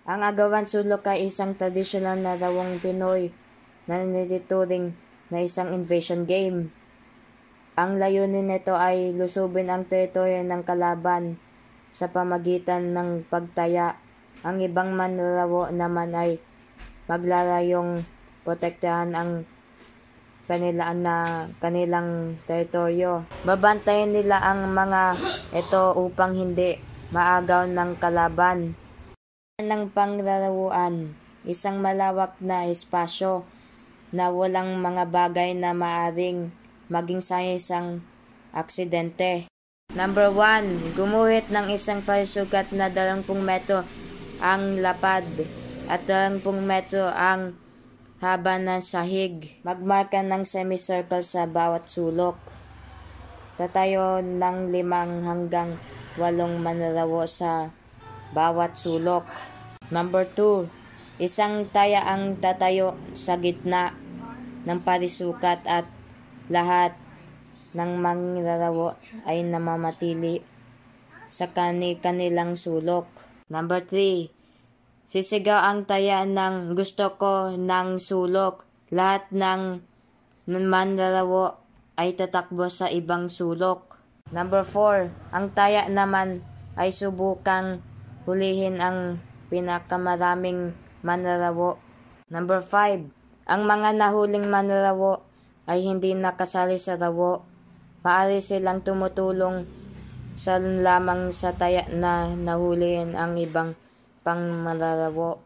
Ang agawan sulok ay isang tradisyonal na lawong Pinoy na nituturing na isang invasion game. Ang layunin nito ay lusubin ang teritoryo ng kalaban sa pamagitan ng pagtaya. Ang ibang manlalawo naman ay maglalayong protektahan ang kanilang teritoryo. Babantayan nila ang mga ito upang hindi maagaw ng kalaban. Ng panglalaruan, isang malawak na espasyo na walang mga bagay na maaring maging sa isang aksidente. Number 1, gumuhit ng isang palisugat na 20 metro ang lapad at 20 metro ang haba ng sahig. Magmarka ng semicircle sa bawat sulok. Tatayo ng 5 hanggang 8 manlalawo sa bawat sulok. Number 2, isang taya ang tatayo sa gitna ng palisukat at lahat ng manlalawo ay namamatili sa kanilang sulok. Number 3, sisigaw ang taya ng gusto ko ng sulok. Lahat ng manlalawo ay tatakbo sa ibang sulok. Number 4, ang taya naman ay subukang hulihin ang pinakamaraming manlalawo. Number 5, ang mga nahuling manlalawo ay hindi nakasali sa lawo. Maaari silang tumutulong sa lamang sa taya na nahulihin ang ibang pang manlalawo.